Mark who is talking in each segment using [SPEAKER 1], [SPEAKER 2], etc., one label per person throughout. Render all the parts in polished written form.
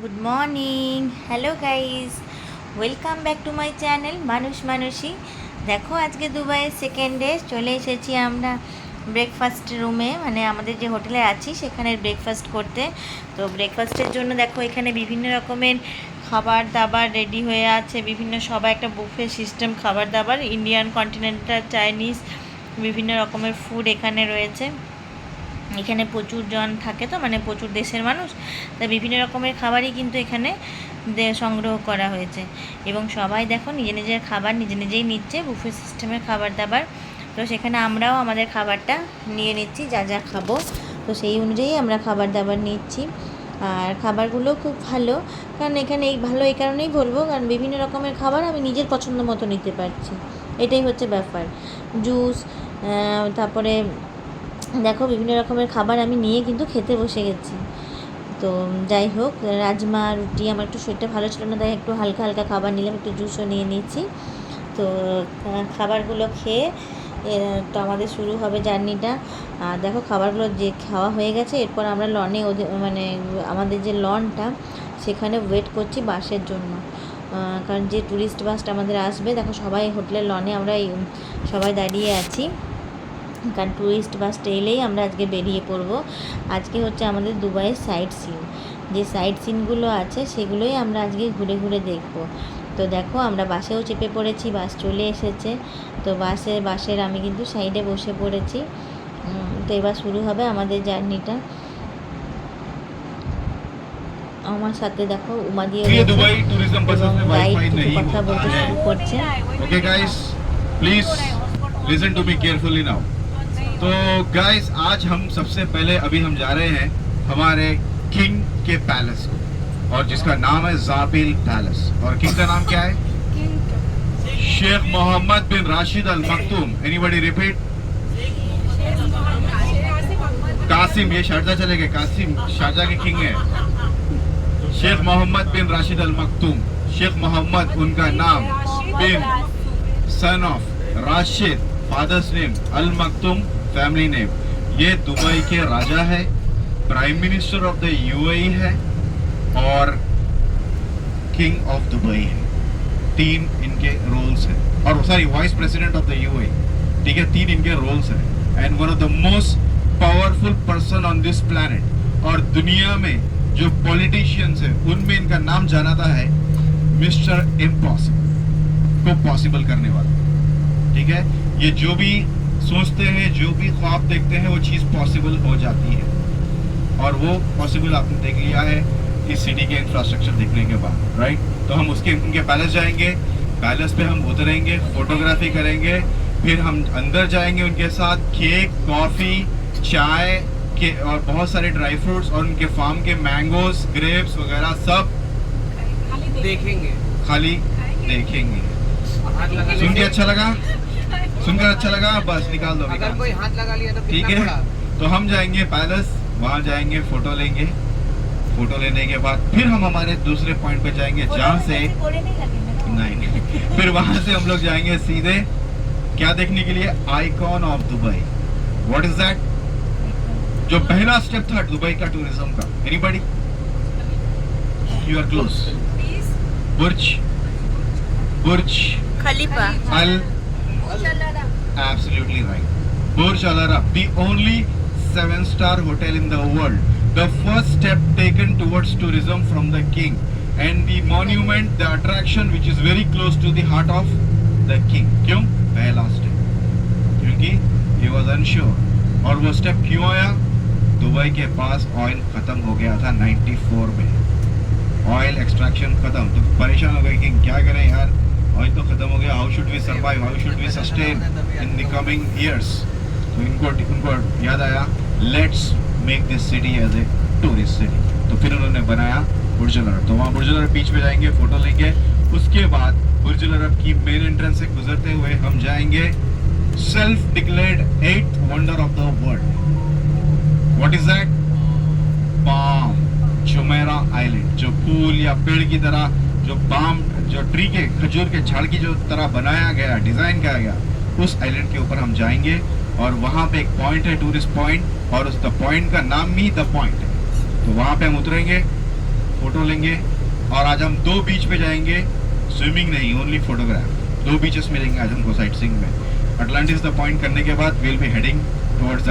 [SPEAKER 1] Good morning, hello guys, welcome back to my channel মানুষ মানুষই। দেখো আজকে দুবাইয়ের সেকেন্ড ডে চলে এসেছি আমরা ব্রেকফাস্ট রুমে, মানে আমাদের যে হোটেলে আছি সেখানে ব্রেকফাস্ট করতে। তো ব্রেকফাস্টের জন্য দেখো এখানে বিভিন্ন রকমের খাবার দাবার রেডি হয়ে আছে, বিভিন্ন সবাই একটা বুফে সিস্টেম খাবার দাবার, ইন্ডিয়ান, কন্টিনেন্টাল, চাইনিজ, বিভিন্ন রকমের ফুড এখানে রয়েছে। এখানে প্রচুর জন থাকে, তো মানে প্রচুর দেশের মানুষ, তাই বিভিন্ন রকমের খাবারই কিন্তু এখানে সংগ্রহ করা হয়েছে। এবং সবাই দেখো নিজে নিজের খাবার নিজে নিজেই নিচ্ছে, বুফে সিস্টেমের খাবার দাবার। তো সেখানে আমরাও আমাদের খাবারটা নিয়ে নিচ্ছি, যা যা খাবো তো সেই অনুযায়ী আমরা খাবার দাবার নিচ্ছি। আর খাবারগুলো খুব ভালো, কারণ এখানে ভালো এই কারণেই বলবো, কারণ বিভিন্ন রকমের খাবার আমি নিজের পছন্দ মতো নিতে পারছি, এটাই হচ্ছে ব্যাপার। জুস, তারপরে দেখো বিভিন্ন রকমের খাবার আমি নিয়ে কিন্তু খেতে বসে গেছি। তো যাই হোক, রাজমা, রুটি, আমার একটু শরীরটা ভালো ছিল না, তাই একটু হালকা হালকা খাবার নিলাম, একটু জুসও নিয়ে নিয়েছি। তো খাবারগুলো খেয়ে তো আমাদের শুরু হবে জার্নিটা। আর দেখো খাবারগুলো যে খাওয়া হয়ে গেছে, এরপর আমরা লনে মানে আমাদের যে লনটা সেখানে ওয়েট করছি বাসের জন্য। কারণ যে ট্যুরিস্ট বাসটা আমাদের আসবে, দেখো সবাই হোটেলের লনে আমরা সবাই দাঁড়িয়ে আছি, কারণ ট্যুরিস্ট বাসটা এলেই আমরা আজকে বেরিয়ে পড়ব। আজকে হচ্ছে আমাদের দুবাইয়ের সাইট সিন, যে সাইট সিনগুলো আছে সেগুলোই আমরা আজকে ঘুরে ঘুরে দেখব। তো দেখো আমরা বাসেও চেপে পড়েছি, বাস চলে এসেছে। তো বাসের আমি কিন্তু সাইডে বসে পড়েছি। তো এবার শুরু হবে আমাদের জার্নিটা। আমার সাথে দেখো উমাদিও
[SPEAKER 2] दुबई टूरिज्म बसेस में
[SPEAKER 1] গাইড
[SPEAKER 2] वाईफाई
[SPEAKER 1] কিছু
[SPEAKER 2] नहीं
[SPEAKER 1] কথা
[SPEAKER 2] होता
[SPEAKER 1] বলতে
[SPEAKER 2] है।
[SPEAKER 1] শুরু করছে।
[SPEAKER 2] Okay guys, please listen to me carefully now. तो गाइस, आज हम सबसे पहले अभी हम जा रहे हैं हमारे किंग के पैलेस को, और जिसका नाम है जाबिल पैलेस। और किंग का नाम क्या है? Sheikh Mohammed bin Rashid Al Maktoum. Anybody repeat? Qasim, ये शारजा चले गए, कासिम शारजा के किंग है। Sheikh Mohammed bin Rashid Al मखतूम, Sheikh Mohammed उनका नाम, bin son of Rashid father's name, Al Maktoum family name. ये दुबई के राजा है, prime minister of the UAE है, और किंग ऑफ दुबई है। तीन इनके रोल्स हैं, और sorry vice president of the UAE. ठीक है, तीन इनके रोल्स हैं। And one of the most powerful person on this planet. और दुनिया में जो पॉलिटिशियंस हैं उनमें इनका नाम जानाता है मिस्टर इम्पॉसिबल, को पॉसिबल करने वाला। ठीक है, ये जो भी सोचते हैं, जो भी ख्वाब देखते हैं, वो चीज़ पॉसिबल हो जाती है। और वो पॉसिबल आपने देख लिया है इस सिटी के इंफ्रास्ट्रक्चर देखने के बाद, राइट। तो हम उनके पैलेस जाएंगे, पैलेस पे हम उतरेंगे, फोटोग्राफी करेंगे, फिर हम अंदर जाएंगे उनके साथ, केक, कॉफ़ी, चाय के और बहुत सारे ड्राई फ्रूट्स और उनके फार्म के मैंगोज, ग्रेप्स वगैरह सब
[SPEAKER 3] देखेंगे,
[SPEAKER 2] खाली देखेंगे।
[SPEAKER 3] हाथ लगा
[SPEAKER 2] सुन के
[SPEAKER 3] लिए।
[SPEAKER 2] अच्छा लगा? सुनकर अच्छा लगा? बस निकाल दो अभी
[SPEAKER 3] अगर
[SPEAKER 2] कान
[SPEAKER 3] कोई
[SPEAKER 2] से।
[SPEAKER 3] हाथ लगा लिया तो
[SPEAKER 2] ठीक
[SPEAKER 3] कितना
[SPEAKER 2] है,
[SPEAKER 3] पड़ा?
[SPEAKER 2] तो हम जाएंगे पैलेस, वहाँ जाएंगे, फोटो लेंगे। फोटो लेने के बाद फिर हम हमारे दूसरे पॉइंट पे जाएंगे, जहाँ से नहीं फिर वहाँ से हम लोग जाएंगे सीधे क्या देखने के लिए? Icon of Dubai. What is that? जो पहला स्टेप था दुबई का टूरिज्म का। Anybody? You are close. Burj
[SPEAKER 1] Khalifa.
[SPEAKER 2] अल Absolutely right. Burj Al Arab, the only 7-star hotel in the world. The first step taken towards tourism from the king. And the monument, the attraction which is very close to the heart of the king. क्यों? पहला step. क्योंकि he was unsure. और वो step क्यों आया? Dubai के पास oil खत्म हो गया था 94 में। ऑयल एक्सट्रैक्शन खत्म, तो परेशान हो गए कि क्या करें यार, ऑयल तो खत्म हो गया, how should we survive, how should we sustain in the coming years. तो उनको याद आया, let's make this city as a tourist city. तो फिर उन्होंने बनाया बुर्ज अल अरब। तो वहाँ बुर्ज अल अरब बीच पे जाएंगे, फोटो लेंगे। उसके बाद बुर्ज अल अरब की मेन एंट्रेंस से गुजरते हुए हम जाएंगे self declared 8th wonder of the world. What is that? Palm Jumeirah island, जो फूल या पेड़ की तरह, जो पाम, जो ट्री के, खजूर के झाड़ की जो तरह बनाया गया, डिजाइन किया गया, उस आइलैंड के ऊपर हम जाएंगे। और वहाँ पे एक पॉइंट है, टूरिस्ट पॉइंट, और उस द पॉइंट का नाम ही द पॉइंट है। तो वहाँ पे हम उतरेंगे, फोटो लेंगे। और आज हम 2 बीच पे जाएंगे, स्विमिंग नहीं, ओनली फोटोग्राफ। 2 बीचेस मिलेंगे आज हमको साइट सीइंग में। अटलांटिस द पॉइंट करने के बाद will be heading towards the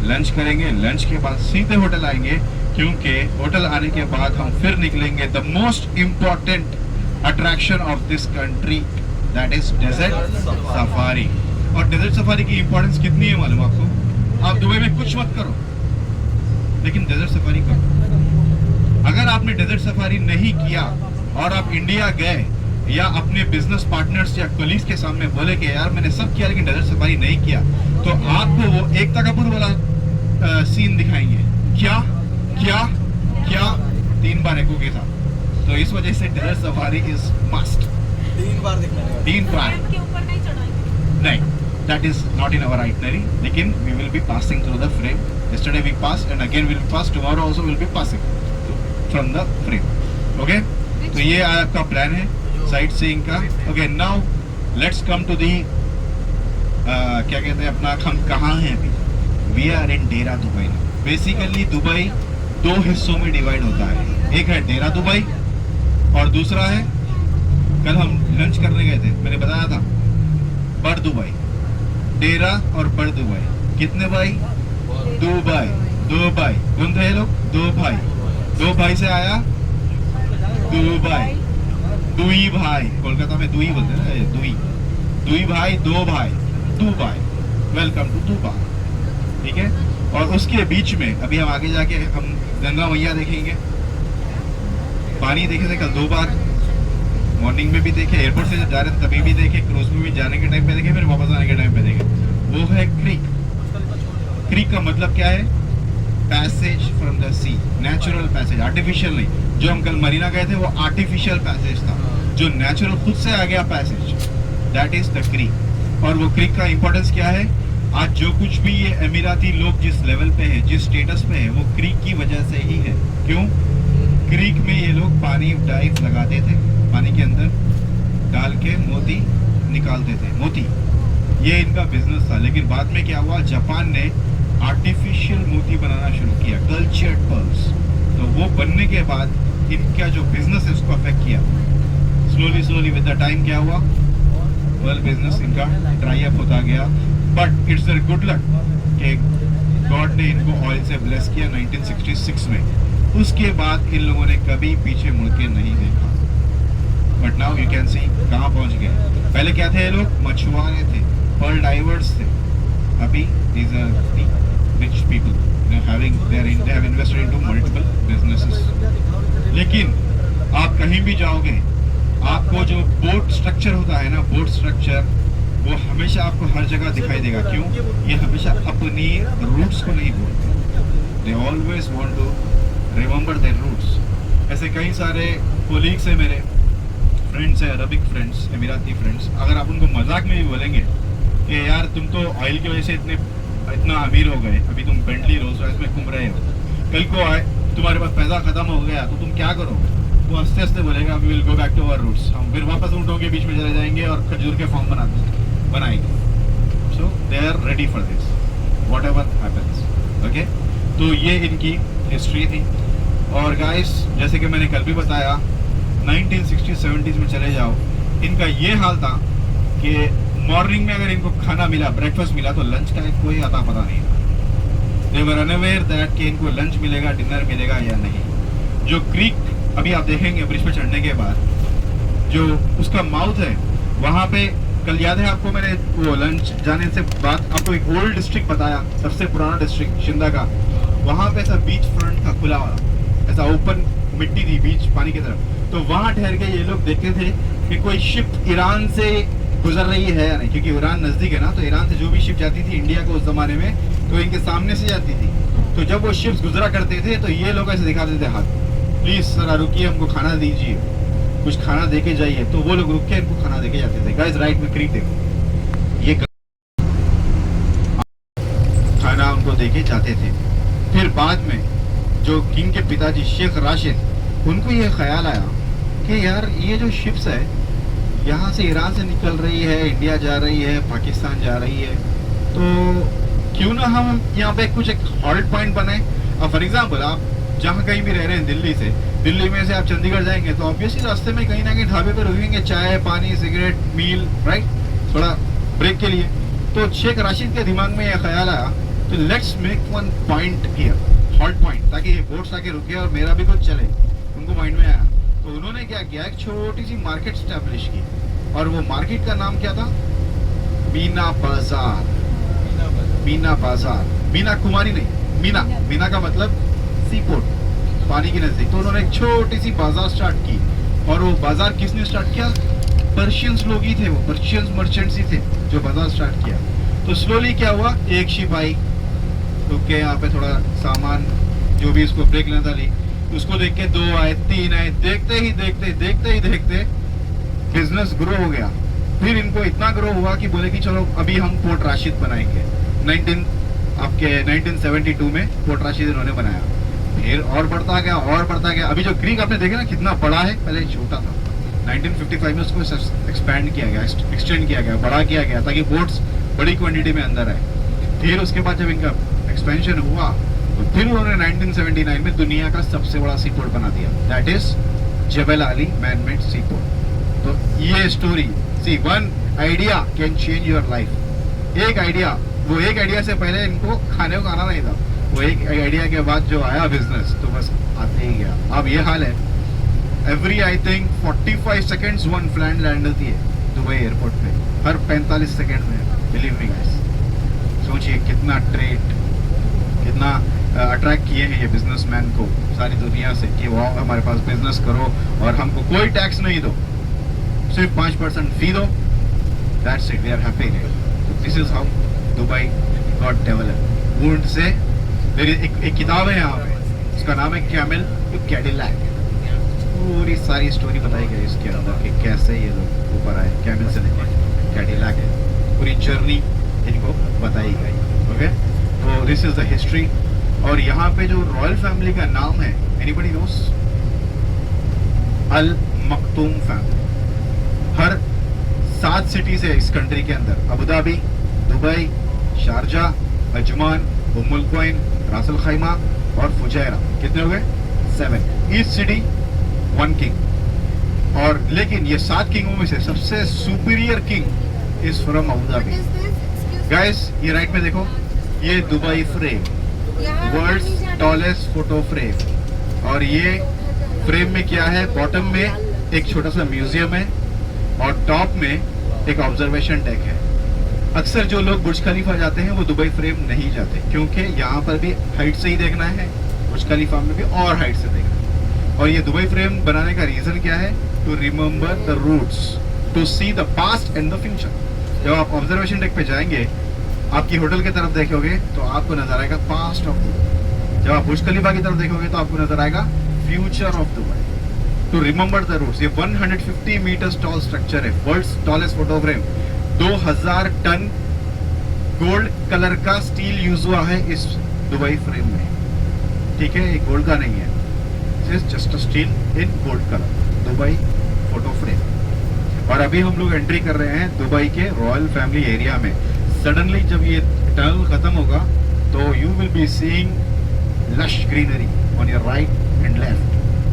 [SPEAKER 2] lunch करेंगे। लंच के बाद सीधे होटल आएंगे, क्योंकि होटल आने के बाद हम फिर निकलेंगे the most important attraction of this country, that is desert safari. और डेजर्ट सफारी की इंपॉर्टेंस कितनी है मालूम आपको? आप दुबई में कुछ मत करो, लेकिन डेजर्ट सफारी करो। अगर आपने डेजर्ट सफारी नहीं किया और आप इंडिया गए या अपने बिजनेस पार्टनर्स या कलीग्स के सामने बोले कि यार मैंने सब किया लेकिन डेजर्ट सफारी नहीं किया, तो आपको वो एकता कपूर वाला सीन दिखाएंगे, क्या क्या क्या 3 बार एको के साथ। तो इस वजह से डेजर्ट सफारी इज मस्ट।
[SPEAKER 3] 3 बार देखना है।
[SPEAKER 2] 3 बार
[SPEAKER 4] के ऊपर नहीं चढ़ाएंगे।
[SPEAKER 2] नहीं, that is not in our itinerary, लेकिन we will be passing through the frame. Yesterday we passed and again we will pass, tomorrow also we will be passing from the frame. Okay? तो ये आपका plan है sight seeing का। Okay, now let's come to the क्या कहते हैं अपना, हम कहाँ हैं अभी? We are in Dera Dubai. Basically Dubai 2 हिस्सों में डिवाइड होता है, एक है डेरा दुबई और दूसरा है, कल हम लंच करने गए थे, मैंने बताया था, बड़ दुबई। डेरा और बड़ दुबई कितने भाई? 2 भाई। 2 भाई कौन थे ये लोग? 2 भाई। 2 भाई से आया दुबई। दुई भाई, कोलकाता में दुई बोलते हैं ना, दुई। दुई भाई, 2 भाई, दुबई। Welcome to Dubai. ठीक है। और उसके बीच में अभी हम आगे जाके हम गंगा मैया देखेंगे। पानी देखे थे कल 2 बार, मॉर्निंग में भी देखे, एयरपोर्ट से जब जा रहे थे तभी भी देखे, क्रूज में भी जाने के टाइम पे देखे, फिर वापस आने के टाइम पे देखे। वो है क्रीक। क्रीक का मतलब क्या है? Passage from the sea, natural passage, artificial नहीं। जो हम कल मरीना गए थे वो आर्टिफिशियल पैसेज था, जो नेचुरल खुद से आ गया passage, that is the creek. और वो क्रीक का इंपॉर्टेंस क्या है? आज जो कुछ भी ये अमीराती लोग जिस लेवल पे है, जिस स्टेटस पे है, वो क्रीक की वजह से ही है। क्यों? क्रीक में ये लोग पानी डाइव लगाते थे, पानी के अंदर डाल के मोती निकालते थे, मोती। ये इनका बिजनेस था। लेकिन बाद में क्या हुआ? जापान ने आर्टिफिशियल मोती बनाना शुरू किया, कल्चर्ड पर्ल्स। तो वो बनने के बाद इनका जो बिजनेस है उसको अफेक्ट किया। स्लोली विद द टाइम क्या हुआ? वर्ल्ड बिजनेस इनका ड्राई अप होता गया। But it's a good luck कि गॉड ने इनको ऑयल से ब्लेस किया 1966 में। उसके बाद इन लोगों ने कभी पीछे मुड़ के नहीं देखा। But now you can see कहाँ पहुँच गए। पहले क्या थे ये लोग? मछुआरे थे, पर्ल डाइवर्स थे। अभी these are the rich people, they have invested into multiple businesses. लेकिन आप कहीं भी जाओगे, आपको जो बोट स्ट्रक्चर होता है ना, बोट स्ट्रक्चर, वो हमेशा आपको हर जगह दिखाई देगा। क्यों? ये हमेशा अपनी रूट्स को नहीं भूलते। They always want to remember their roots. ऐसे कई सारे कोलीग्स हैं मेरे, फ्रेंड्स हैं, अरबिक फ्रेंड्स, अमीराती फ्रेंड्स। अगर आप उनको मजाक में भी बोलेंगे कि यार तुम तो ऑयल की वजह से इतना अमीर हो गए, अभी तुम बेंटली रोल्स रॉयस में घूम रहे हो, कल को आए तुम्हारे पास पैसा खत्म हो गया तो तुम क्या करोगे? वो हंसते हंसते बोलेगा we will go back to our roots. हम फिर वापस ऊँटों के बीच में चले जाएंगे और खजूर के फॉर्म बनाएंगे। So they are ready for this whatever happens. Okay, तो ये इनकी हिस्ट्री थी। और गाइस, जैसे कि मैंने कल भी बताया, 1960-70s में चले जाओ, इनका ये हाल था कि मॉर्निंग में अगर इनको खाना मिला, ब्रेकफास्ट मिला, तो लंच का कोई अता पता नहीं था। दे वर अनअवेयर दैट कि इनको लंच मिलेगा, डिनर मिलेगा या नहीं। जो क्रीक अभी आप देखेंगे ब्रिज पे चढ़ने के बाद, जो उसका माउथ है, वहाँ पे कल याद है आपको, मैंने वो लंच जाने से बाद आपको एक ओल्ड डिस्ट्रिक्ट बताया, सबसे पुराना डिस्ट्रिक्ट शिंदा का। वहाँ पे ऐसा बीच फ्रंट था, खुला वाला, ऐसा ओपन मिट्टी थी बीच पानी की तरफ। तो वहाँ ठहर के ये लोग देखते थे कि कोई शिप ईरान से गुजर रही है या नहीं, क्योंकि ईरान नज़दीक है ना। तो ईरान से जो भी शिप जाती थी इंडिया को उस ज़माने में, तो इनके सामने से जाती थी। तो जब वो शिप्स गुजरा करते थे तो ये लोग ऐसे दिखाते थे हाथ, प्लीज़ सर रुकिए, हमको खाना दीजिए, कुछ खाना दे के जाइए। तो वो लोग रुक के इनको खाना दे के जाते थे। गाइस, राइट में क्रीक देखो, ये खाना उनको दे के जाते थे। फिर बाद में जो किंग के पिताजी शेख राशिद, उनको ये ख्याल आया कि यार ये जो शिप्स है यहाँ से ईरान से निकल रही है, इंडिया जा रही है, पाकिस्तान जा रही है, तो क्यों ना हम यहाँ पे कुछ एक हॉल्ट पॉइंट बनाए। अब फॉर एग्जाम्पल आप जहाँ कहीं भी रह रहे हैं दिल्ली से, दिल्ली में से आप चंडीगढ़ जाएंगे तो ऑब्वियसली रास्ते में कहीं ना कहीं ढाबे पे रुकेंगे, चाय पानी सिगरेट मील, राइट, थोड़ा ब्रेक के लिए। तो शेख राशिद के दिमाग में यह ख्याल आया तो let's make one point here, halt point, ताकि बोट्स आके रुके और मेरा भी कुछ चले। उनको माइंड में आया तो उन्होंने क्या किया, एक छोटी सी मार्केट स्टैब्लिश की और वो मार्केट का नाम क्या था, मीना बाजार। मीना बाजार, मीना कुमारी नहीं, मीना, मीना का मतलब सी पोर्ट, पानी के नजदीक। तो उन्होंने एक छोटी सी बाजार स्टार्ट की और वो बाजार किसने स्टार्ट किया, पर्शियंस लोग ही थे, वो पर्शियंस मर्चेंट्स ही थे जो बाजार स्टार्ट किया। तो स्लोली क्या हुआ, एक शिप आई तो क्या यहाँ पे थोड़ा सामान जो भी इसको ब्रेक लेना था ली, उसको देख के 2 आए 3 आए, देखते ही देखते बिजनेस ग्रो हो गया। फिर इनको इतना ग्रो हुआ कि बोले कि चलो अभी हम पोर्ट राशिद बनाएंगे। 1972 में पोर्ट राशिद इन्होंने बनाया। फिर और बढ़ता गया। अभी जो क्रीक आपने देखा ना कितना बड़ा है, पहले छोटा था। 1955 में उसको एक्सपेंड किया गया, एक्सटेंड किया गया, बड़ा किया गया ताकि बोट्स बड़ी क्वांटिटी में अंदर आए। फिर उसके बाद जब इनका एक्सपेंशन हुआ तो फिर उन्होंने 1979 में दुनिया का सबसे बड़ा सी पोर्ट बना दिया, that is Jebel Ali man made sea port. तो ये story, see one idea can change your life. एक आइडिया, वो एक आइडिया से पहले इनको खाने को आना नहीं था, वो एक आइडिया के बाद जो आया बिजनेस तो बस आते ही गया। अब ये हाल है, every I think 45 seconds one flight land होती है दुबई एयरपोर्ट पे, हर 45 सेकेंड में। बिलीव मी गाइस, सोचिए कितना ट्रेड, कितना अट्रैक्ट किए हैं ये बिजनेसमैन को सारी दुनिया से कि वो हमारे पास बिजनेस करो और हमको कोई टैक्स नहीं दो, सिर्फ 5% फी दो, that's it, we are happy. This is how Dubai got develop. Would say मेरी एक किताब है यहाँ पे, उसका नाम है कैमल टू कैडिलैक। पूरी सारी स्टोरी बताई गई इसके अंदर कि कैसे ये लोग ऊपर आए, कैमल से लेकर कैडिलैक है, पूरी जर्नी इनको बताई गई। ओके, तो दिस इज द हिस्ट्री। और यहाँ पे जो रॉयल फैमिली का नाम है, anybody knows, Al Maktoum family. हर 7 सिटीज है इस कंट्री के अंदर, Abu Dhabi, Dubai, Sharjah, Ajman, Umm al Quwain, Ras Al Khaimah और फुजैरा। कितने हो गए? 7। Each city 1 king. और लेकिन ये 7 किंगों में से सबसे superior king is from Abu Dhabi. Guys ये राइट में देखो, ये Dubai frame, world's tallest photo frame. और ये फ्रेम में क्या है, बॉटम में एक छोटा सा म्यूजियम है और टॉप में एक ऑब्जर्वेशन डेक है। अक्सर जो लोग बुर्ज खलीफा जाते हैं वो दुबई फ्रेम नहीं जाते, क्योंकि यहाँ पर भी हाइट से ही देखना है, बुर्ज खलीफा में भी और हाइट से देखना है। और ये दुबई फ्रेम बनाने का रीजन क्या है, to remember the roots, to see the past and the future. जब आप ऑब्जर्वेशन डेक पे जाएंगे, आपकी होटल की तरफ देखोगे तो आपको नजर आएगा पास्ट ऑफ दुबई। जब आप बुर्ज खलीफा की तरफ देखोगे तो आपको नजर आएगा future of Dubai. To remember the roots. ये 150 मीटर्स टॉल स्ट्रक्चर है, world's tallest photo frame. 2000 ton gold colour का स्टील यूज हुआ है इस दुबई फ्रेम में, ठीक है, ये गोल्ड का नहीं है, it is just a steel in gold colour, Dubai photo frame. और अभी हम लोग एंट्री कर रहे हैं दुबई के रॉयल फैमिली एरिया में। सडनली जब ये टनल खत्म होगा तो you will be seeing lush greenery on your right and left.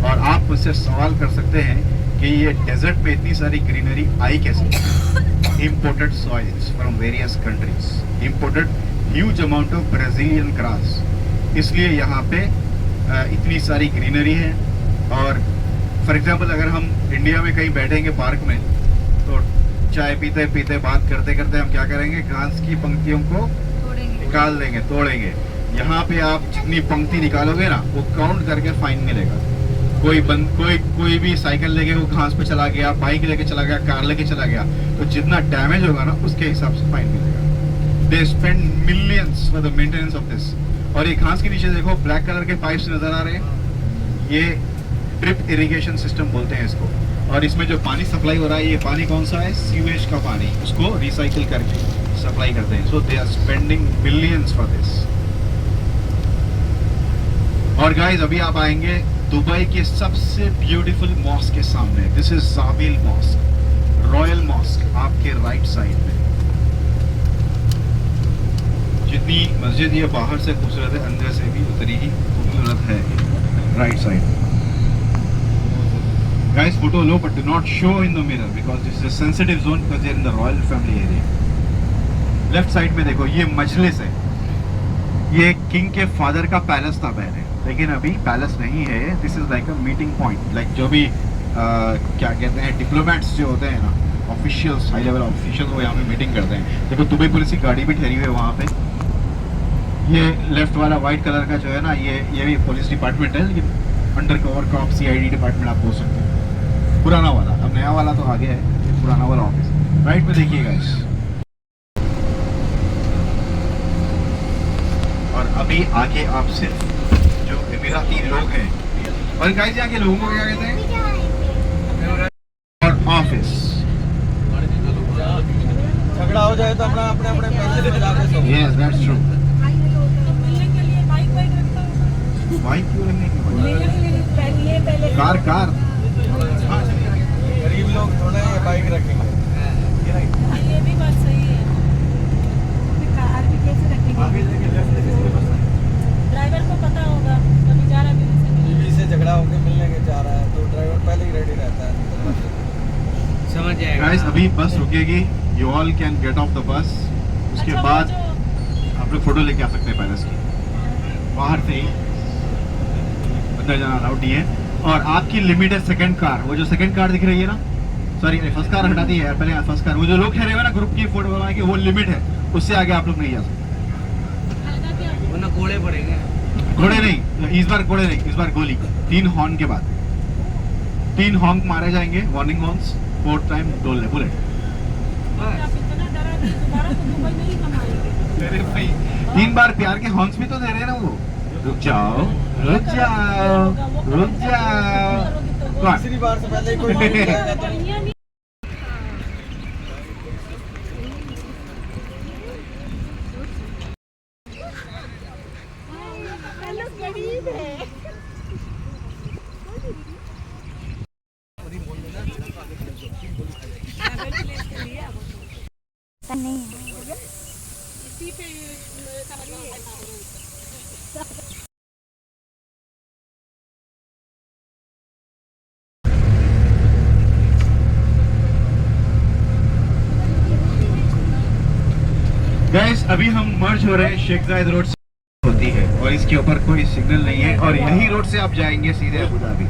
[SPEAKER 2] और आप मुझसे सवाल कर सकते हैं कि ये डेजर्ट में इतनी सारी ग्रीनरी आई कैसे? Imported soils from various countries, imported huge amount of Brazilian grass, इसलिए यहाँ पे इतनी सारी ग्रीनरी है। और फॉर एग्जांपल अगर हम इंडिया में कहीं बैठेंगे पार्क में तो चाय पीते पीते बात करते करते हम क्या करेंगे, घास की पंक्तियों को निकाल देंगे, तोड़ेंगे। यहाँ पे आप जितनी पंक्ति निकालोगे ना वो काउंट करके फाइन मिलेगा। कोई भी साइकिल लेके वो घास पे चला गया, बाइक लेके चला गया, कार लेके चला गया, तो जितना डैमेज होगा ना उसके हिसाब से फाइन मिलेगा। They spend millions for the maintenance of this. और ये घास के नीचे देखो ब्लैक कलर के पाइप्स नजर आ रहे हैं, ये ड्रिप इरिगेशन सिस्टम बोलते हैं इसको। और इसमें जो पानी सप्लाई हो रहा है, ये पानी कौन सा है, सीवेज का पानी, उसको रिसाइकिल करके सप्लाई करते हैं। So they are spending millions for this. और गाइस अभी आप आएंगे दुबई के सबसे ब्यूटीफुल मॉस्क के सामने। This is Jabil mosque, royal mosque, आपके राइट साइड में। जितनी मस्जिद ये बाहर से खूबसूरत है, अंदर से भी उतनी ही खूबसूरत है right side. Guys, photo low, but do not show in the mirror because this is a sensitive zone because they are in the royal family area. Left side में देखो, ये मजलिस है, ये किंग के फादर का पैलेस था पहले, लेकिन अभी पैलेस नहीं है. This is like a meeting point, like जो भी क्या कहते हैं डिप्लोमेट्स जो होते हैं ना, ऑफिशियल्स, हाई लेवल ऑफिशियल्स, वो यहाँ पे मीटिंग करते हैं. देखो दुबई पुलिस की गाड़ी भी ठहरी हुई है वहाँ पे. ये लेफ्ट वाला वाइट कलर का जो है ना, ये भी पुलिस डिपार्टमेंट है, लेकिन undercover cop CID department आप बोल सकते हैं. पुराना वाला, अब नया वाला तो आगे है, ये पुराना वाला ऑफिस. राइट में देखिएगा इस, और अभी आगे आप सिर्फ जो एमिराती लोग हैं, और गाइस यहाँ के लोगों को क्या कहते हैं, और ऑफिस.
[SPEAKER 3] झगड़ा हो जाए तो अपना अपने अपने पैसे से दिला के सो.
[SPEAKER 2] Yes, that's true.
[SPEAKER 4] तो मिलने के लिए बाइक रखता हूँ.
[SPEAKER 2] बाइक क्यों लेने की
[SPEAKER 4] मिलने के लिए पहले
[SPEAKER 2] कार
[SPEAKER 3] गरीब लोग थोड़ा ये बाइक रखेंगे.
[SPEAKER 4] ये भी बात सही है. कार भी कैसे रखेंगे? ड्राइवर को पता होगा कभी जा रहा है
[SPEAKER 3] बीवी से झगड़ा होकर मिलने के जा रहा है तो ड्राइवर पहले ही रेडी रहता है. समझ जाएगा.
[SPEAKER 2] गाइस अभी बस रुकेगी, you all can get of the bus. उसके
[SPEAKER 4] अच्छा,
[SPEAKER 2] बाद आप लोग फोटो लेके आ सकते हैं पैलेस की. बाहर से ही अंदर जाना अलाउड नहीं है. और आपकी लिमिट है सेकंड कार. वो जो सेकंड कार दिख रही है ना, सॉरी फर्स्ट कार हटा दी है यार, पहले फर्स्ट कार. वो जो लोग ठहरे हुए ना ग्रुप की फोटो बनवा के, वो लिमिट है, उससे आगे आप लोग नहीं जा सकते.
[SPEAKER 3] वरना कोड़े पड़ेंगे.
[SPEAKER 2] घोड़े नहीं, इस बार घोड़े नहीं, इस बार गोली. 3 हॉर्न के बाद 3 हॉर्न मारे जाएंगे, वार्निंग हॉर्न्स. 4th टाइम डोल बुलेट.
[SPEAKER 4] आप इतना डरा कि दोबारा तो दुबई में ही कमाएंगे.
[SPEAKER 2] अरे भाई 3 बार प्यार के हॉर्न्स भी तो दे रहे हैं ना वो. रुक जाओ रुक जाओ रुक जाओ. कौन?
[SPEAKER 3] तीसरी बार से पहले ही कोई नहीं जाएगा तो
[SPEAKER 4] बढ़िया नहीं. इसी पे
[SPEAKER 2] गाइस अभी हम मर्ज हो रहे हैं शेख जायद रोड से होती है, और इसके ऊपर कोई सिग्नल नहीं है, और यही रोड से आप जाएंगे सीधे अबू धाबी.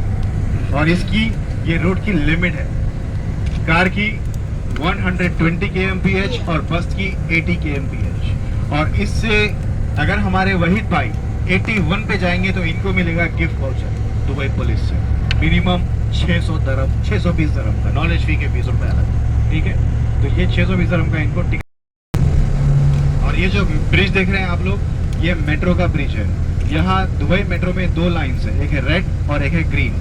[SPEAKER 2] और इसकी ये रोड की लिमिट है कार की 120 kmph और बस की 80 kmph. और इससे अगर हमारे वहीद भाई 81 पे जाएंगे तो इनको मिलेगा गिफ्ट वाउचर दुबई पुलिस से, मिनिमम 600 दरम, 620 दरम का. नॉलेज फी के 20 रुपए अलग. ठीक है, तो ये 620 दरम का इनको टिकट. और ये जो ब्रिज देख रहे हैं आप लोग, ये मेट्रो का ब्रिज है. यहाँ दुबई मेट्रो में 2 लाइन्स है, एक है रेड और एक है ग्रीन.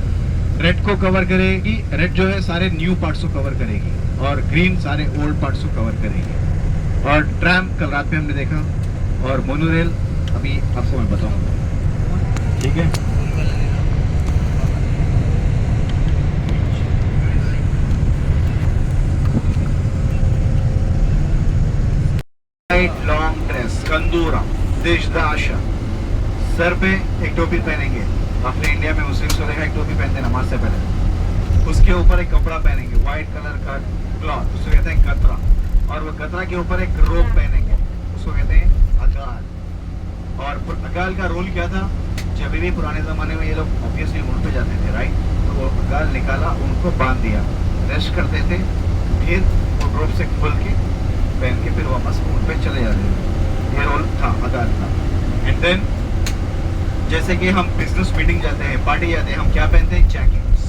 [SPEAKER 2] रेड को कवर करेगी, रेड जो है सारे न्यू पार्ट्स को कवर करेगी, और ग्रीन सारे ओल्ड पार्ट्स को कवर करेगी. और ट्रैम कल रात में हमने देखा, और मोनोरेल अभी आपको मैं बताऊंगा. ठीक है, लॉन्ग ड्रेस, कंदूरा, देशदाशा, सर पे एक टोपी पहनेंगे. अपने इंडिया में मुस्लिम्स को देखा एक टोपी पहनते हैं नमाज से पहले. उसके ऊपर एक कपड़ा पहनेंगे व्हाइट कलर का क्लॉथ, उसको कहते हैं गतरा. और वो गतरा के ऊपर एक रोब पहनेंगे, उसको कहते हैं अगाल. और अगाल का रोल क्या था, जब भी पुराने जमाने में ये लोग ऑब्वियसली ऊँट पे जाते थे, राइट, तो वो अगाल निकाला, उनको बांध दिया, रेस्ट करते थे, फिर वो रोब से खोल के पहन के फिर वापस ऊँट पे चले जाते थे. ये रोल था अगाल का. एंड देन जैसे कि हम बिजनेस मीटिंग जाते हैं, पार्टी जाते हैं, हम क्या पहनते हैं, जैकेट्स.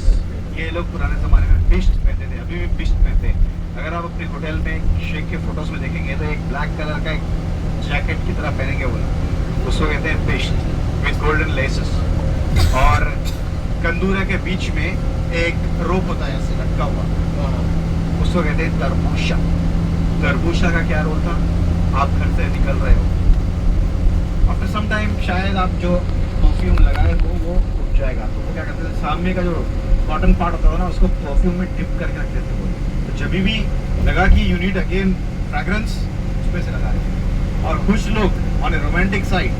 [SPEAKER 2] ये लोग पुराने ज़माने में बिश्त पहनते थे, अभी भी बिश्त पहनते हैं. अगर आप अपने होटल में शेख के फोटोज में देखेंगे तो एक ब्लैक कलर का एक जैकेट की तरह पहनेंगे वो लोग, उसको कहते हैं बिश्त विद गोल्डन लेसेस. और कंदूरा के बीच में एक रोप होता है ऐसे लटका हुआ, उसको कहते हैं तरबूशा. तरबूशा का क्या रोल था, आप घर से निकल रहे हो, आफ्टर सम टाइम शायद आप जो परफ्यूम लगाए हो वो उठ जाएगा, तो वो क्या करते थे, सामने का जो कॉटन पार्ट होता है ना, उसको परफ्यूम में डिप करके रखते थे वो. तो जब भी लगा कि यू नीड अगेन फ्रेग्रेंस, उसमें से लगा रहे थे. और कुछ लोग ऑन ए रोमांटिक साइड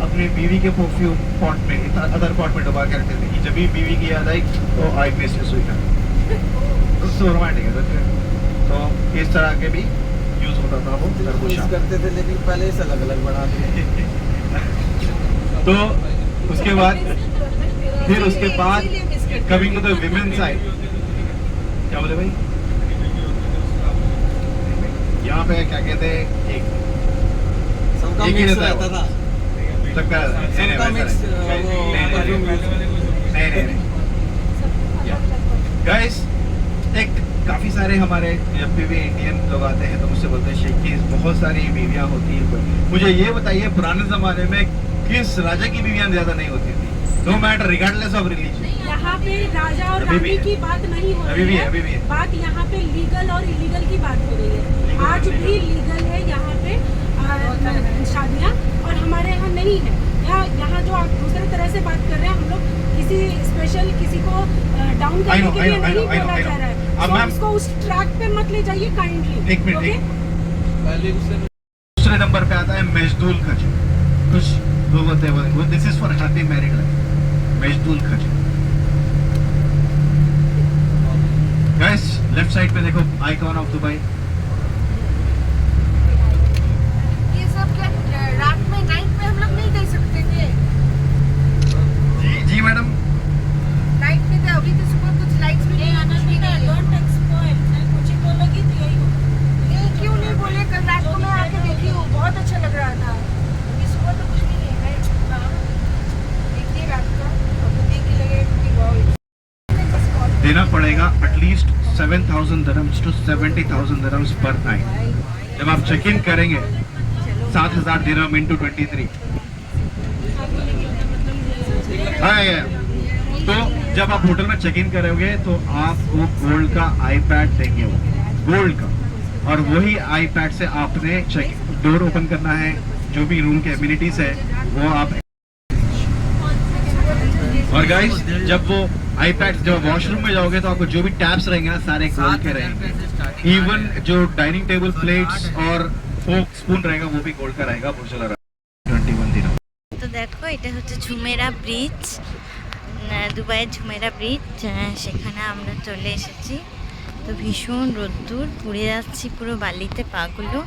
[SPEAKER 2] अपनी बीवी के परफ्यूम पॉट में, अदर पॉट में डुबा के रखते थे कि जब भी बीवी की याद आई तो आई मिस यू स्वीटहार्ट. उससे रोमांटिक है तो इस तरह के भी यूज होता था वो खरगोशा
[SPEAKER 3] करते थे, लेकिन पहले से अलग अलग बना दिए।
[SPEAKER 2] तो उसके बाद coming to the women side, क्या बोले भाई, यहाँ पे क्या कहते हैं,
[SPEAKER 3] सबका
[SPEAKER 2] एक ही
[SPEAKER 3] मिक्स
[SPEAKER 2] रहता है
[SPEAKER 3] रहता था।
[SPEAKER 2] सबका
[SPEAKER 3] सबका मिक्स
[SPEAKER 2] नहीं गाइस, एक काफी सारे हमारे जब भी इंडियन लोग आते हैं तो मुझसे बोलते हैं शेख की बहुत सारी बीवियां होती हैं, मुझे ये बताइए पुराने जमाने में किस राजा की बीवियां ज्यादा नहीं होती थी, no matter regardless of religion.
[SPEAKER 4] यहाँ पे राजा और
[SPEAKER 2] अभी भी
[SPEAKER 4] रानी
[SPEAKER 2] है।
[SPEAKER 4] की बात नहीं हो
[SPEAKER 2] अभी
[SPEAKER 4] रही
[SPEAKER 2] भी है,
[SPEAKER 4] है,
[SPEAKER 2] अभी भी है।
[SPEAKER 4] बात यहाँ पे लीगल और इलीगल की बात हो रही है। आज भी लीगल है यहाँ पे शादियाँ, और हमारे यहाँ नहीं है। यहाँ जो आप दूसरे तरह से बात कर रहे हैं, हम लोग किसी स्पेशल किसी को डाउन करने के लिए नहीं बोला जा रहा है।
[SPEAKER 2] अब
[SPEAKER 4] तो
[SPEAKER 2] मैम
[SPEAKER 4] इसको उस ट्रैक पे मत ले जाइए काइंडली।
[SPEAKER 2] एक मिनट,
[SPEAKER 4] ओके?
[SPEAKER 3] पहले उससे
[SPEAKER 2] दूसरे नंबर पे आता है मजदूल खच। कुछ लोग होते हैं वो this is for happy married life, मजदूल खच। गाइस लेफ्ट साइड पे देखो आइकॉन ऑफ दुबई।
[SPEAKER 5] ये सब क्या रात में नाइट में हम लोग नहीं दे सकते थे,
[SPEAKER 2] जी मैडम,
[SPEAKER 5] नाइट में थे, अभी तो सुबह कुछ लाइट्स भी नहीं आना भी नहीं है।
[SPEAKER 4] डोंट एक्सप्लॉइट, मैं कुछ ही बोलूंगी तो यही होगा।
[SPEAKER 5] नहीं क्यों नहीं बोले, कल रात को मैं आके देखी हूँ, बहुत अच्छा लग रहा था। अभी सुबह तो कुछ भी नहीं है। हाँ, देखिए रात का, अब देख के लगे कि वाओ।
[SPEAKER 2] देना पड़ेगा एटलीस्ट 7,000 dirhams to 70,000 dirhams पर नाइट। जब आप चेक इन करेंगे 7,000 dirham into 23। तो जब आप होटल में चेक इन करोगे तो आपको गोल्ड का आईपैड देंगे, वो गोल्ड का, और वही आईपैड से आपने डोर ओपन करना है, जो भी रूम के एमिनिटीज है वो आप। और गाइस जब वो आईपैड जब वॉशरूम में जाओगे तो आपको जो भी टैप्स रहेंगे ना सारे गोल्ड के रहेंगे, इवन जो डाइनिंग टेबल प्लेट्स और फोक स्पून रहेगा वो भी गोल्ड का रहेगा। 21 दिन।
[SPEAKER 1] তো দেখো এটা হচ্ছে ঝুমেরা ব্রিজ, দুবাইয়ের ঝুমেরা ব্রিজ, সেখানে আমরা চলে এসেছি। তো ভীষণ রোদ্দুর, পুড়ে যাচ্ছি পুরো বালিতে পাগুলো।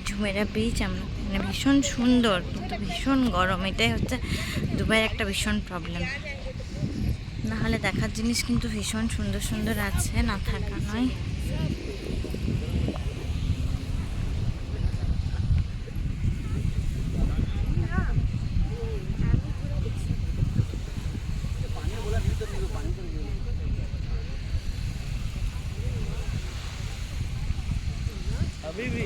[SPEAKER 1] ঝুমেরা ব্রিজ আমরা মানে ভীষণ সুন্দর কিন্তু ভীষণ গরম, এটাই হচ্ছে দুবাইয়ের একটা ভীষণ প্রবলেম। না হলে দেখার জিনিস কিন্তু ভীষণ সুন্দর সুন্দর আছে, না থাকা নয়।
[SPEAKER 3] अभी भी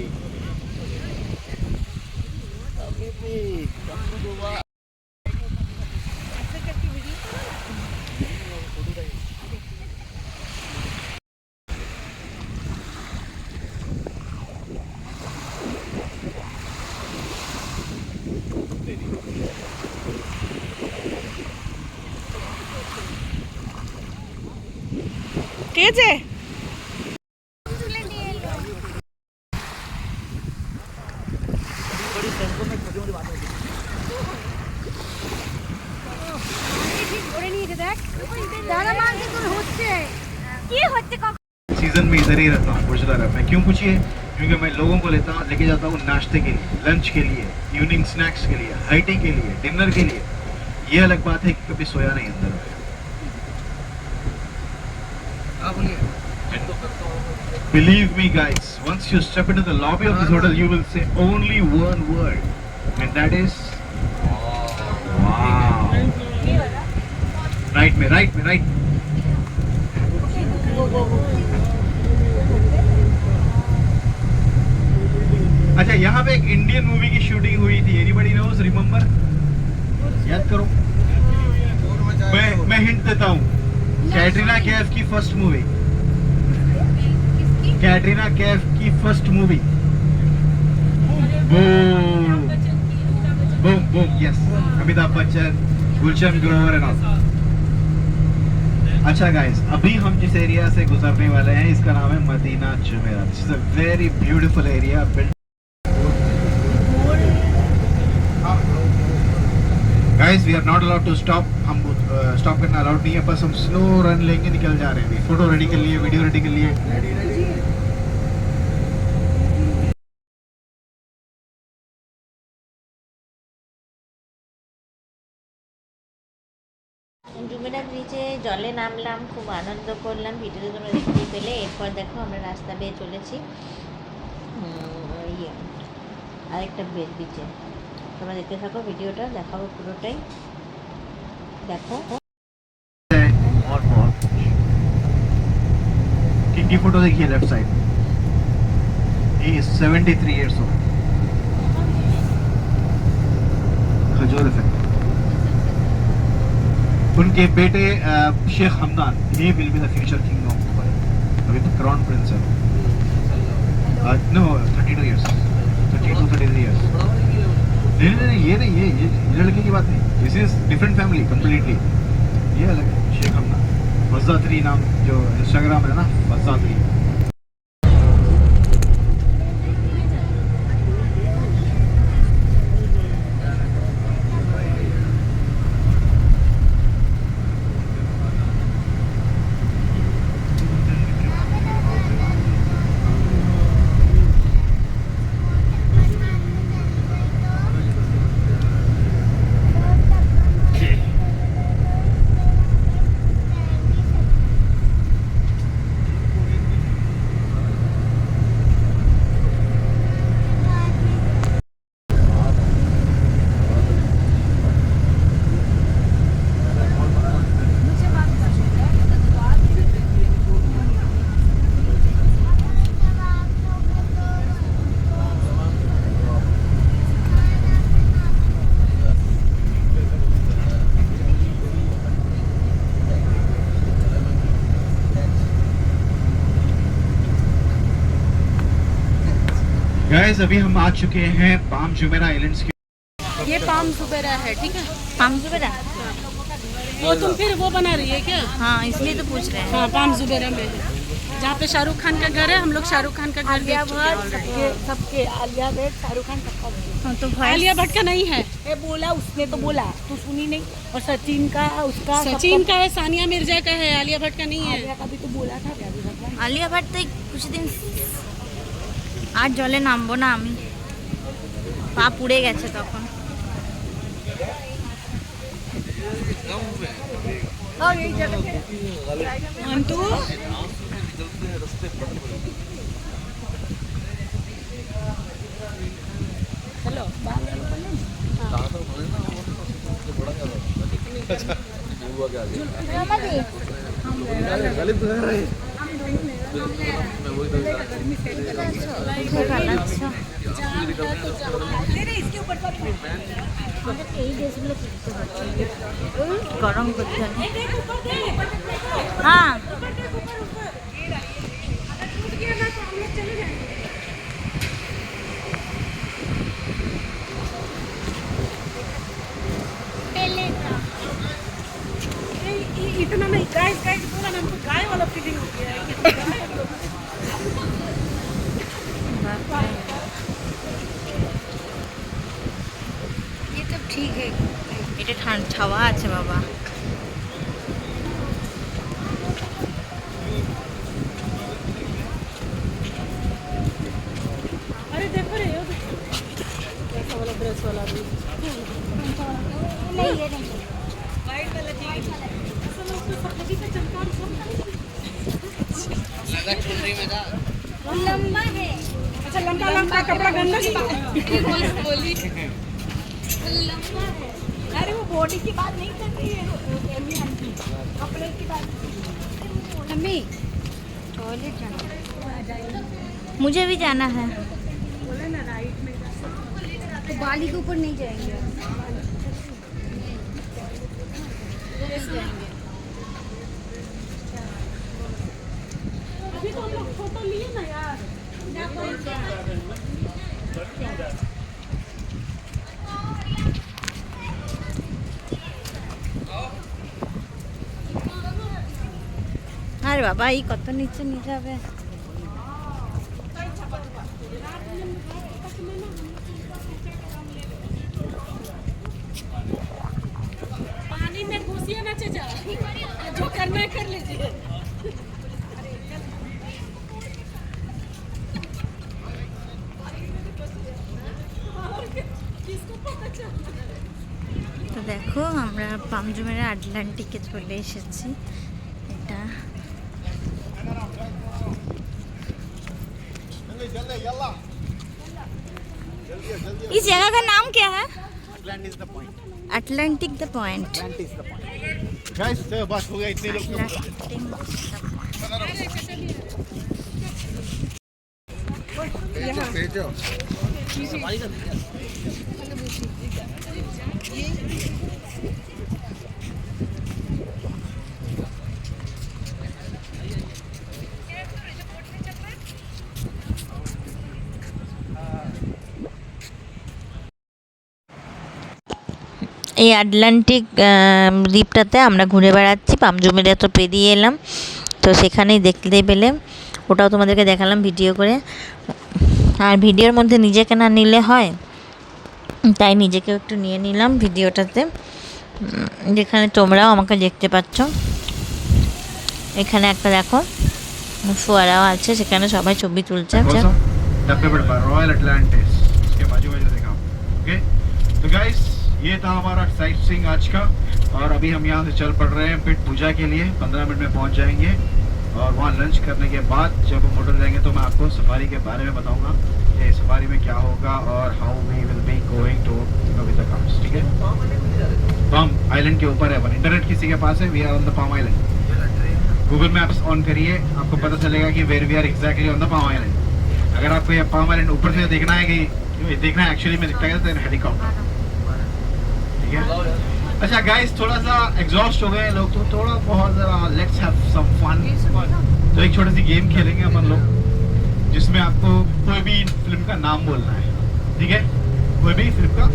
[SPEAKER 4] ঠিক আছে?
[SPEAKER 2] सीजन में इधर ही रहता हूँ गुजरात में। क्यों पूछिए? क्योंकि मैं लोगों को लेके जाता हूँ नाश्ते के लिए, लंच के लिए, इवनिंग स्नैक्स के लिए, हाइटी के लिए, डिनर के लिए। ये अलग बात है कि कभी सोया नहीं अंदर। Believe me guys, once you step into the lobby of this hotel, you will say only one word, and that is wow. Right में, right में, right. अच्छा, यहाँ पे एक इंडियन मूवी की शूटिंग हुई थी, एनीबडी नोस, रिमेम्बर? याद करो। मैं हिंट देता हूँ, कैटरीना कैफ की फर्स्ट मूवी, कैटरीना कैफ की first movie Boom. Boom, boom, yes. Amitabh Bachchan, Gulshan Grover and all. अच्छा गाइस, अभी हम जिस एरिया से गुजरने वाले हैं इसका नाम है Madina Jumeirah. This is a very beautiful area. Guys we are not allowed to stop. हम स्टॉप करना अलाउड नहीं है, बस हम स्लो रन लेंगे निकल जा रहे हैं. फोटो रेडी कर लिए, वीडियो रेडी कर लिए.
[SPEAKER 1] জুমেরা ব্রিজে জলে নামলাম, খুব আনন্দ করলাম, ভিডিওতে তোমরা দেখতেই পেলে. এরপর দেখো আমরা রাস্তা বেয়ে চলেছি ইয়ে আরেকটা ব্রিজে. তোমরা দেখতে থাকো, ভিডিওটা দেখাবো পুরোটাই. দেখো
[SPEAKER 2] और की फोटो देखिए left side. He is 73 years old. खजूर इफेक्ट. उनके बेटे Sheikh Hamdan, he will be the future king of Dubai. अभी तो क्राउन प्रिंस है. No, 32 years. 32-33 years. नहीं, ये नहीं, ये लड़के की बात नहीं. This is different family completely. ये अलग है. शेख हमदान, वज़ात्री नाम जो इंस्टाग्राम है ना, वज़ात्री. गाइस अभी हम आ चुके हैं पाम जुमेरा आइलैंड्स के.
[SPEAKER 4] ये पाम जुमेरा है, ठीक है.
[SPEAKER 1] Palm Jumeirah.
[SPEAKER 4] वो तुम फिर वो बना रही है क्या?
[SPEAKER 1] हाँ, इसलिए तो पूछ रहे हैं.
[SPEAKER 4] हाँ, पाम जुमेरा में है, जहाँ पे शाहरुख खान का घर है. हम लोग शाहरुख खान का घर देख चुके हैं already.
[SPEAKER 5] सबके आलिया भट्ट शाहरुख खान सबका
[SPEAKER 1] हाँ, तो भाई
[SPEAKER 4] आलिया भट्ट का नहीं है.
[SPEAKER 5] ये बोला, उसने तो बोला, तू सुनी नहीं. और सचिन का, उसका,
[SPEAKER 4] सचिन का है, सानिया मिर्जा का है, आलिया भट्ट का नहीं है.
[SPEAKER 5] आलिया का भी तो बोला था अभी भगवान.
[SPEAKER 1] আলিয়া ভাট তো কিছু দিন আর জলে নামবো না আমি, পা পুড়ে গেছে তখন.
[SPEAKER 5] और यही जगह पे
[SPEAKER 4] अंतु
[SPEAKER 5] हेलो इसके ऊपर
[SPEAKER 1] গরম করতে হবে. হ্যাঁ
[SPEAKER 4] इतना नहीं, गाइस गाइस बोला ना, हमको गाय वाला फीलिंग हो गया है कि गाय हम लोग.
[SPEAKER 1] ये तो ठीक है. এটা ছাওয়া আছে বাবা.
[SPEAKER 4] अरे देखो रे, ये ऐसा वाला ड्रेस वाला भी.
[SPEAKER 5] नहीं, ये नहीं.
[SPEAKER 4] वाइट वाला चाहिए. ऐसा लोग तो सब लगी का चमकार सब
[SPEAKER 5] लंबा है.
[SPEAKER 4] अच्छा, लंबा लंबा कपड़ा गंदा की बात बोली.
[SPEAKER 5] लंबा है. अरे वो बॉडी की बात नहीं कर रही है, कपड़े की बात.
[SPEAKER 1] मम्मी टॉयलेट जाना, मुझे भी जाना है.
[SPEAKER 5] तो बाली के ऊपर नहीं जाएंगे.
[SPEAKER 4] अभी तो हम लोग फोटो लिए ना यार.
[SPEAKER 1] আর বাবা এই কত নিচে নিয়ে যাবে।
[SPEAKER 4] पानी में घुसिए ना चाचा, जो करना है कर लीजिए। किसको पता चला?
[SPEAKER 1] তো দেখো আমরা পামজুমের আটলান্টিকে চলে এসেছি। এটা इस जगह का नाम क्या है? Atlantic the point.
[SPEAKER 2] गाइस बस हो गया, इतने लोग
[SPEAKER 1] এই আটলান্টিক দ্বীপটাতে আমরা ঘুরে বেড়াচ্ছি, পামজুমেরিয়া তো পেরিয়ে এলাম, তো সেখানেই দেখতেই পেলে, ওটাও তোমাদেরকে দেখালাম ভিডিও করে। আর ভিডিওর মধ্যে নিজেকে না নিলে হয়, তাই নিজেকেও একটু নিয়ে নিলাম ভিডিওটাতে, যেখানে তোমরাও আমাকে দেখতে পাচ্ছ। এখানে একটা দেখো ফোয়ারাও আছে, সেখানে সবাই ছবি তুলছে।
[SPEAKER 2] रॉयल अटलांटिस इसके बाजू में जो देखा। ओके तो गाइस ये था हमारा साइट सीइंग आज का, और अभी हम यहाँ से चल पड़ रहे हैं पिट पूजा के लिए। 15 मिनट में पहुँच जाएंगे, और वहाँ लंच करने के बाद जब हम होटल जाएंगे तो मैं आपको सफारी के बारे में बताऊंगा कि सफारी में क्या होगा और how we will be going to नोविता काम्स। ठीक है, पाम आइलैंड के ऊपर है, इंटरनेट किसी के पास है, we are on the Palm Island. Google Maps on करिए, आपको पता चलेगा कि where we are exactly on the Palm Island. अगर आपको ये पाम आइलैंड ऊपर से देखना है, कि देखना है एक्चुअली में दिखता है हेलीकॉप्टर। ठीक है, अच्छा गाइस थोड़ा सा एग्जॉस्ट हो गए लोग, तो थोड़ा बहुत ज़रा लेट्स हैव सम फन। तो एक छोटी सी गेम खेलेंगे अपन लोग, जिसमें आपको कोई भी फिल्म का नाम बोलना है। ठीक है, कोई भी फिल्म का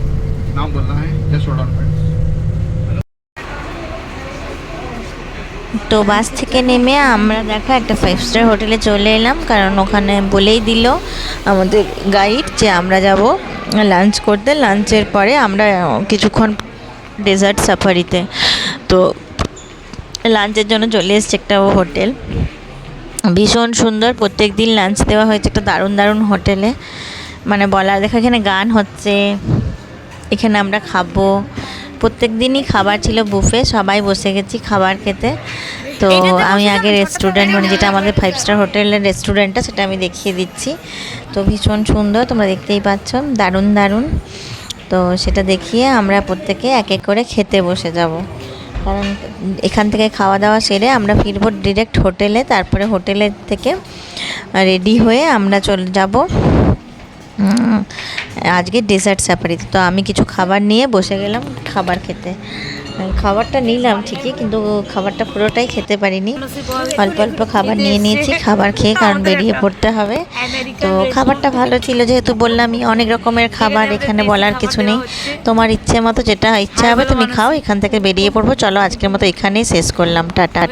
[SPEAKER 2] नाम बोलना है। Just hold on friends.
[SPEAKER 1] তো বাস থেকে নেমে আমরা দেখো একটা 5 স্টার হোটেলে চলে এলাম, কারণ ওখানে বলেই দিল আমাদের গাইড যে আমরা যাব লাঞ্চ করতে, লাঞ্চের পরে আমরা কিছুক্ষণ ডেজার্ট সাফারিতে। তো লাঞ্চের জন্য চলে এসেছে একটা হোটেল, ভীষণ সুন্দর, প্রত্যেক দিন লাঞ্চ দেওয়া হয়েছে একটা দারুণ দারুণ হোটেলে, মানে বলার দেখা। এখানে গান হচ্ছে, এখানে আমরা খাবো, প্রত্যেক দিনই খাবার ছিল বুফে, সবাই বসে গেছি খাবার খেতে। তো আমি আগে রেস্টুরেন্ট, মানে যেটা আমাদের 5 স্টার হোটেলের রেস্টুরেন্টটা, সেটা আমি দেখিয়ে দিচ্ছি। তো ভীষণ সুন্দর, তোমরা দেখতেই পাচ্ছ, দারুণ দারুণ। তো সেটা দেখিয়ে আমরা প্রত্যেকে এক এক করে খেতে বসে যাব, কারণ এখান থেকে খাওয়া দাওয়া সেরে আমরা ফিরবো ডিরেক্ট হোটেলে। তারপরে হোটেলের থেকে রেডি হয়ে আমরা চলে যাব আজকে ডেজার্ট সাফারিতে। তো আমি কিছু খাবার নিয়ে বসে গেলাম খাবার খেতে। খাবারটা নিলাম ঠিকই, কিন্তু খাবারটা পুরোটাই খেতে পারিনি, অল্প অল্প খাবার নিয়ে নিয়েছি খাবার খেয়ে, কারণ বেরিয়ে পড়তে হবে। তো খাবারটা ভালো ছিল, যেহেতু বললামই অনেক রকমের খাবার, এখানে বলার কিছু নেই, তোমার ইচ্ছে মতো যেটা ইচ্ছা হবে তুমি খাও। এখান থেকে বেরিয়ে পড়বো। চলো আজকের মতো এখানেই শেষ করলাম, টাটা।